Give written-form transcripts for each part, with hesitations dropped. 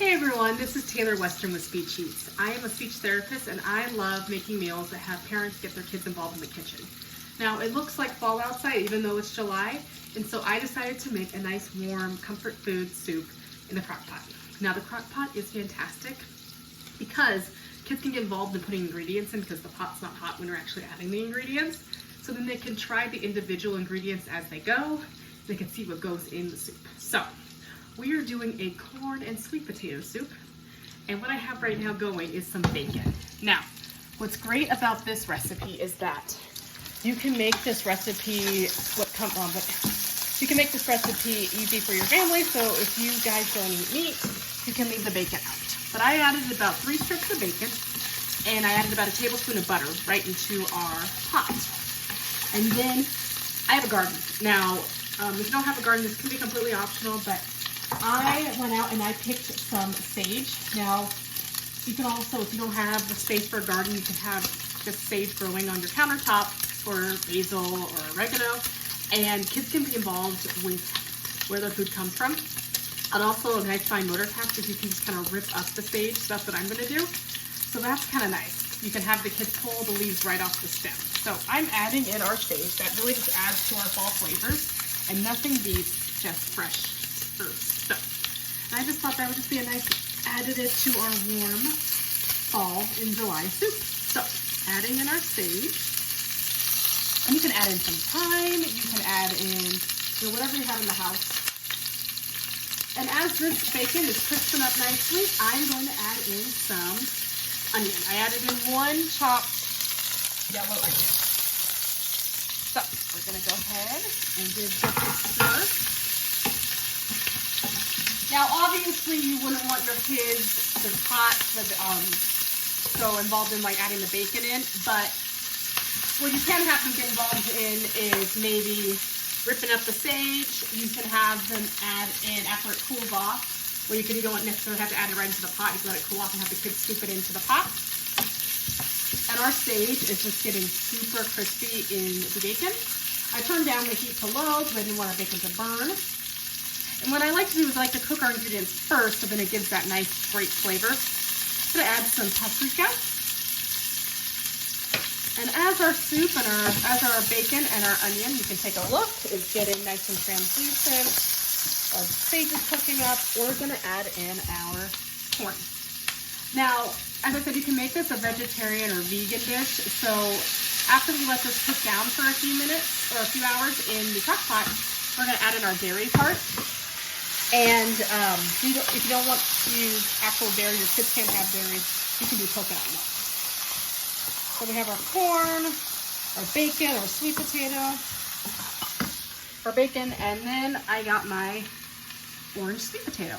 Hey everyone, this is Taylor Western with Speech Eats. I am a speech therapist and I love making meals that have parents get their kids involved in the kitchen. Now it looks like fall outside even though it's July, and so I decided to make a nice warm comfort food soup in the crock pot. Now the crock pot is fantastic because kids can get involved in putting ingredients in because the pot's not hot when we're actually adding the ingredients. So then they can try the individual ingredients as they go. They can see what goes in the soup. So we are doing a corn and sweet potato soup, and what I have right now going is some bacon. Now, what's great about this recipe is that you can make this recipe you can make this recipe easy for your family. So if you guys don't eat meat, you can leave the bacon out. But I added about 3 strips of bacon, and I added about a tablespoon of butter right into our pot. And then I have a garden. Now, if you don't have a garden, this can be completely optional, but I went out and I picked some sage. Now, you can also, if you don't have the space for a garden, you can have just sage growing on your countertop, or basil or oregano, and kids can be involved with where their food comes from. And also a nice fine motor task is you can just kind of rip up the sage. So that's what I'm going to do. So that's kind of nice. You can have the kids pull the leaves right off the stem. So I'm adding in our sage. That really just adds to our fall flavors, and nothing beats just fresh herbs. So I just thought that would just be a nice additive to our warm fall in July soup. So adding in our sage, and you can add in some thyme, you can add in whatever you have in the house. And as this bacon is crisping up nicely, I'm going to add in some onion. I added in 1 chopped yellow onion. So we're going to go ahead and give this a stir. Now, obviously, you wouldn't want your kids to so involved in like adding the bacon in, but what you can have them get involved in is maybe ripping up the sage. You can have them add in after it cools off, where you don't necessarily have to add it right into the pot. You can let it cool off and have the kids scoop it into the pot. And our sage is just getting super crispy in the bacon. I turned down the heat to low because I didn't want our bacon to burn. And what I like to do is I like to cook our ingredients first, so then it gives that nice, great flavor. I'm going to add some paprika. And as our soup and as our bacon and our onion, you can take a look, is getting nice and translucent. Our sage is cooking up. We're going to add in our corn. Now, as I said, you can make this a vegetarian or vegan dish. So after we let this cook down for a few minutes or a few hours in the crock pot, we're going to add in our dairy part. And if you don't want to use actual dairy, your kids can't have dairy, you can do coconut milk. So we have our corn, our bacon, our sweet potato, our bacon, and then I got my orange sweet potato.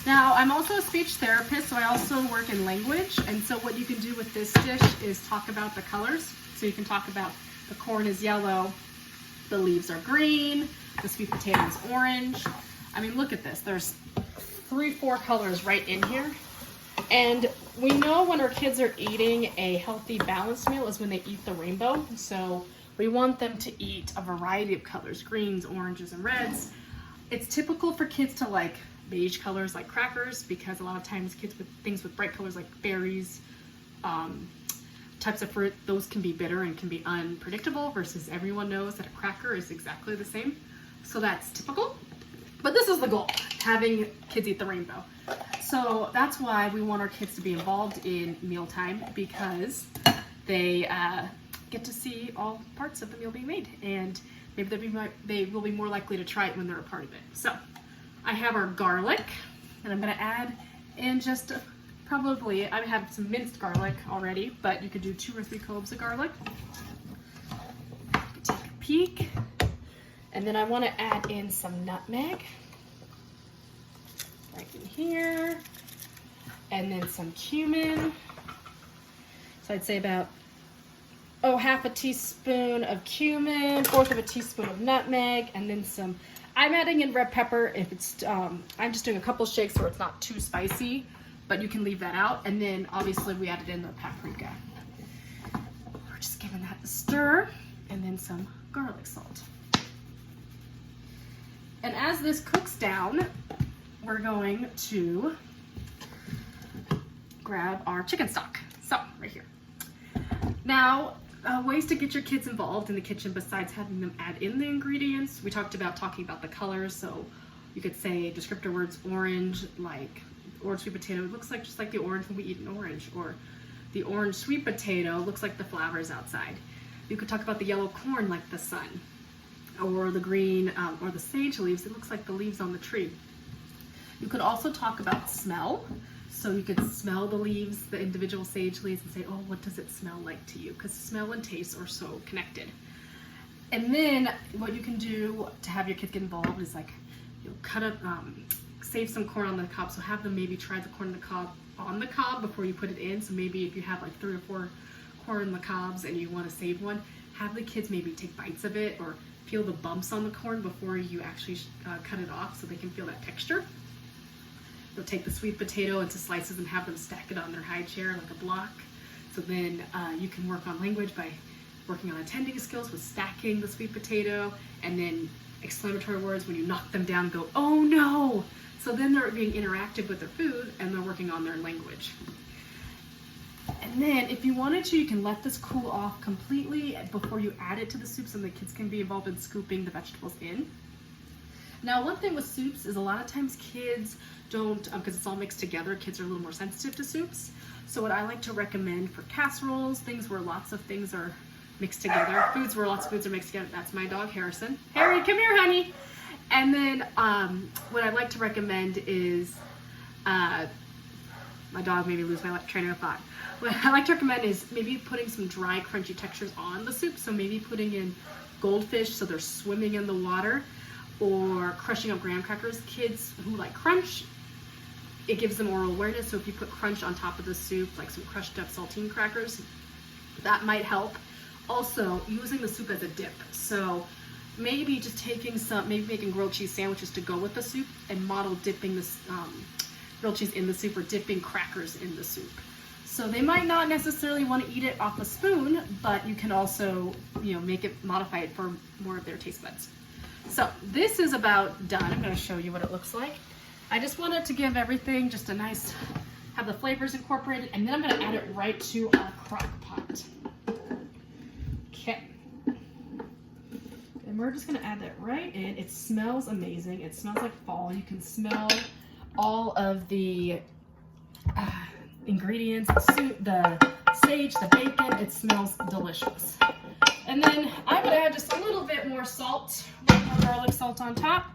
Now, I'm also a speech therapist, so I also work in language, and so what you can do with this dish is talk about the colors. So you can talk about the corn is yellow, the leaves are green, the sweet potato is orange. I mean, look at this. There's 3-4 colors right in here. And we know when our kids are eating a healthy, balanced meal is when they eat the rainbow. So we want them to eat a variety of colors, greens, oranges, and reds. It's typical for kids to like beige colors like crackers, because a lot of times kids with things with bright colors like berries, types of fruit, those can be bitter and can be unpredictable, versus everyone knows that a cracker is exactly the same. So that's typical. But this is the goal, having kids eat the rainbow. So that's why we want our kids to be involved in mealtime, because they get to see all parts of the meal being made, and maybe they will be more likely to try it when they're a part of it. So I have our garlic, and I'm going to add in just probably, I have some minced garlic already, but you could do 2 or 3 cloves of garlic. Take a peek. And then I want to add in some nutmeg right in here, and then some cumin. So I'd say about half a teaspoon of cumin, 1/4 of a teaspoon of nutmeg, and then some. I'm adding in red pepper if it's. I'm just doing a couple shakes so it's not too spicy, but you can leave that out. And then obviously we added in the paprika. We're just giving that a stir, and then some garlic salt. And as this cooks down, we're going to grab our chicken stock. So, right here. Now, ways to get your kids involved in the kitchen besides having them add in the ingredients. We talked about talking about the colors, so you could say descriptor words, orange, like orange sweet potato, it looks like just like the orange when we eat an orange, or the orange sweet potato looks like the flowers outside. You could talk about the yellow corn like the sun, or the green, or the sage leaves, it looks like the leaves on the tree. You could also talk about smell. So you could smell the leaves, the individual sage leaves, and say, oh, what does it smell like to you? Because smell and taste are so connected. And then what you can do to have your kids get involved is like, you know, cut up, save some corn on the cob. So have them maybe try the corn on the cob before you put it in. So maybe if you have like 3 or 4 corn on the cobs and you want to save one, have the kids maybe take bites of it or feel the bumps on the corn before you actually cut it off so they can feel that texture. They'll take the sweet potato into slices and have them stack it on their high chair like a block. So then you can work on language by working on attending skills with stacking the sweet potato, and then exclamatory words when you knock them down, go, oh no! So then they're being interactive with their food and they're working on their language. And then if you wanted to, you can let this cool off completely before you add it to the soup so the kids can be involved in scooping the vegetables in. Now, one thing with soups is a lot of times kids don't, because it's all mixed together, kids are a little more sensitive to soups. So what I like to recommend for casseroles, things where lots of things are mixed together, foods where lots of foods are mixed together, that's my dog Harrison. Harry, come here, honey. And then what I like to recommend is, my dog made me lose my train of thought. What I like to recommend is maybe putting some dry, crunchy textures on the soup. So maybe putting in goldfish so they're swimming in the water, or crushing up graham crackers. Kids who like crunch, it gives them oral awareness. So if you put crunch on top of the soup, like some crushed up saltine crackers, that might help. Also, using the soup as a dip. So maybe just taking some, maybe making grilled cheese sandwiches to go with the soup and model dipping this grilled cheese in the soup or dipping crackers in the soup. So they might not necessarily want to eat it off a spoon, but you can also, you know, make it, modify it for more of their taste buds. So this is about done. I'm going to show you what it looks like. I just wanted to give everything just a nice, have the flavors incorporated, and then I'm going to add it right to our crock pot. Okay. And we're just going to add that right in. It smells amazing. It smells like fall. You can smell all of the ingredients, the soup, the sage, the bacon. It smells delicious. And then I'm going to add just a little bit more salt, garlic salt on top.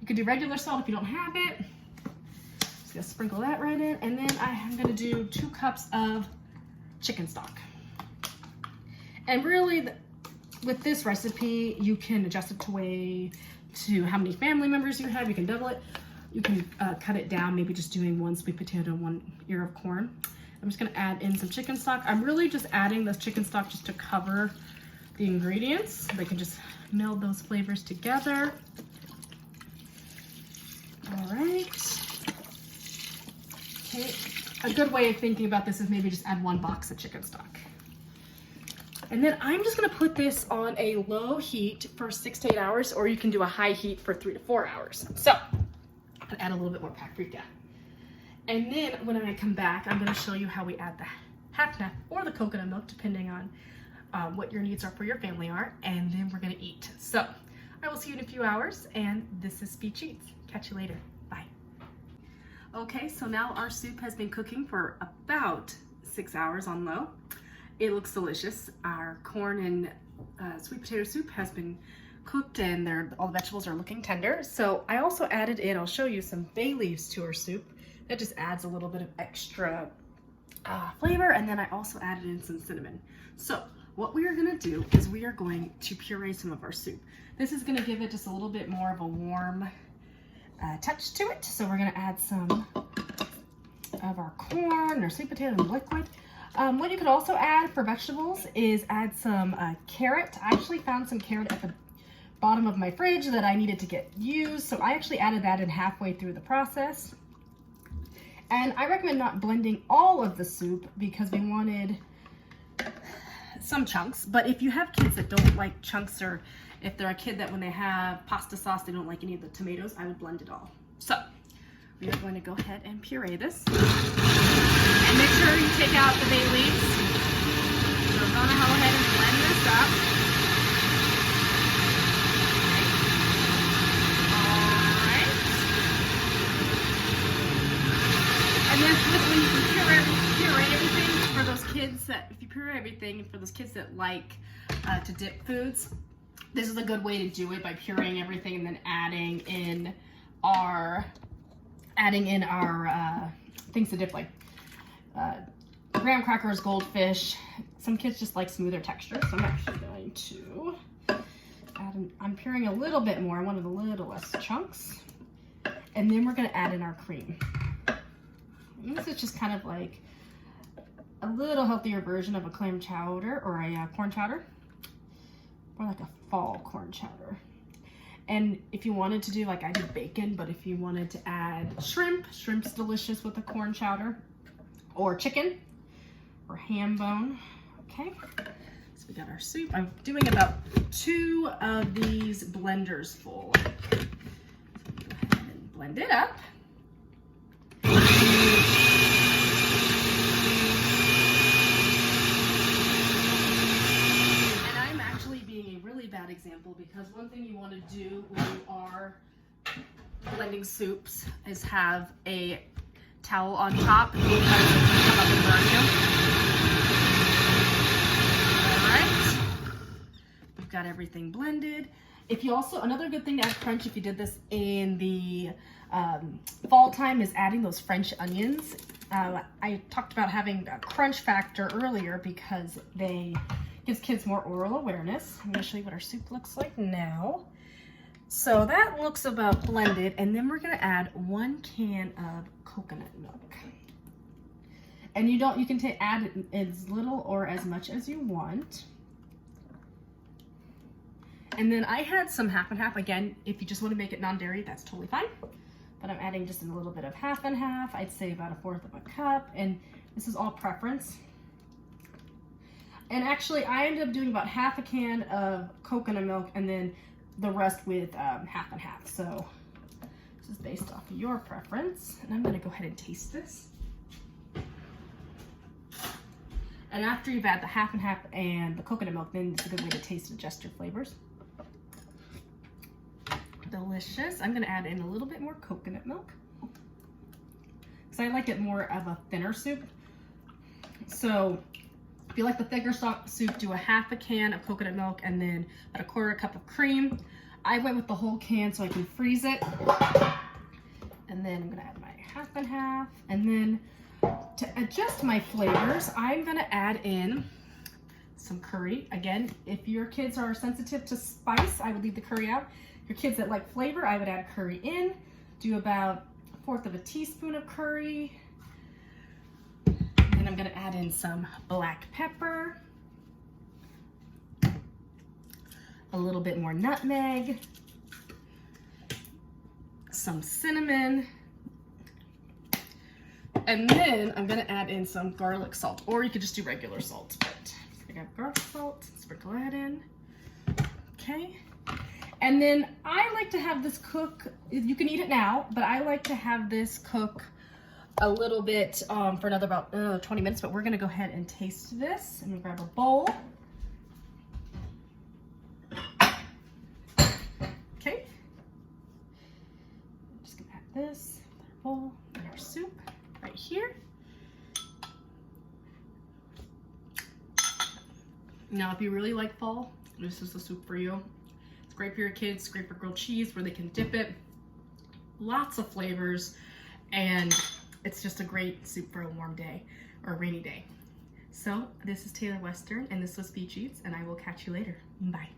You could do regular salt if you don't have it. Just going to sprinkle that right in. And then I'm going to do 2 cups of chicken stock. And really, with this recipe, you can adjust it to how many family members you have. You can double it. You can cut it down, maybe just doing 1 sweet potato, 1 ear of corn. I'm just going to add in some chicken stock. I'm really just adding this chicken stock just to cover the ingredients. They can just meld those flavors together. All right. Okay. A good way of thinking about this is maybe just add 1 box of chicken stock. And then I'm just going to put this on a low heat for 6 to 8 hours, or you can do a high heat for 3 to 4 hours. So I'm going to add a little bit more paprika. And then when I come back, I'm going to show you how we add the half nut or the coconut milk, depending on what your needs are for your family are, and then we're going to eat. So I will see you in a few hours, and this is Speed Sheets. Catch you later. Bye. Okay, so now our soup has been cooking for about 6 hours on low. It looks delicious. Our corn and sweet potato soup has been cooked, and all the vegetables are looking tender. So I also added in, I'll show you, some bay leaves to our soup. That just adds a little bit of extra flavor, and then I also added in some cinnamon. So what we are going to do is we are going to puree some of our soup. This is going to give it just a little bit more of a warm touch to it. So we're going to add some of our corn, our sweet potato and liquid. What you could also add for vegetables is add some carrot. I actually found some carrot at the bottom of my fridge that I needed to get used, so I actually added that in halfway through the process. And I recommend not blending all of the soup because we wanted some chunks, but if you have kids that don't like chunks, or if they're a kid that when they have pasta sauce they don't like any of the tomatoes, I would blend it all. So we are going to go ahead and puree this. And make sure you take out the bay leaves. So we're going to go ahead and blend this up. Alright. And then when you puree everything, for those kids that, if you puree everything, for those kids that like to dip foods, this is a good way to do it, by pureeing everything and then adding in our things to dip, like graham crackers, goldfish. Some kids just like smoother texture, so I'm actually going to add I'm pureeing a little bit more. I wanted a little less chunks. And then we're going to add in our cream. And this is just kind of like a little healthier version of a clam chowder or a corn chowder. More like a fall corn chowder. And if you wanted to do, like I did bacon, but if you wanted to add shrimp's delicious with a corn chowder, or chicken, or ham bone. Okay, so we got our soup. I'm doing about 2 of these blenders full. Go ahead and blend it up. Bad example, because one thing you want to do when you are blending soups is have a towel on top, because it's going to come up and burn you. Alright, we've got everything blended. If you also, another good thing to add crunch if you did this in the fall time, is adding those French onions. I talked about having a crunch factor earlier because they gives kids more oral awareness. I'm going to show you what our soup looks like now. So that looks about blended, and then we're going to add 1 can of coconut milk. And you can add as little or as much as you want. And then I had some half and half. Again, if you just want to make it non-dairy, that's totally fine. But I'm adding just a little bit of half and half. I'd say about 1/4 of a cup, and this is all preference. And actually, I ended up doing about half a can of coconut milk and then the rest with half and half. So this is based off of your preference. And I'm going to go ahead and taste this. And after you've added the half and half and the coconut milk, then it's a good way to taste and adjust your flavors. Delicious. I'm going to add in a little bit more coconut milk, because I like it more of a thinner soup. So if you like the thicker soup, do a half a can of coconut milk and then about 1/4 cup of cream. I went with the whole can so I can freeze it. And then I'm going to add my half and half. And then to adjust my flavors, I'm going to add in some curry. Again, if your kids are sensitive to spice, I would leave the curry out. Your kids that like flavor, I would add curry in. Do about 1/4 of a teaspoon of curry. And I'm going to add in some black pepper, a little bit more nutmeg, some cinnamon, and then I'm going to add in some garlic salt, or you could just do regular salt. But I got garlic salt, sprinkle that in. Okay. And then I like to have this cook, you can eat it now, but I like to have this cook a little bit for another about 20 minutes, but we're going to go ahead and taste this. I'm going to grab a bowl. Okay. I'm just going to add this, our bowl, and our soup right here. Now, if you really like fall, this is the soup for you. It's great for your kids, it's great for grilled cheese where they can dip it. Lots of flavors, and it's just a great soup for a warm day or a rainy day. So this is Taylor Western, and this was Beach Eats, and I will catch you later. Bye.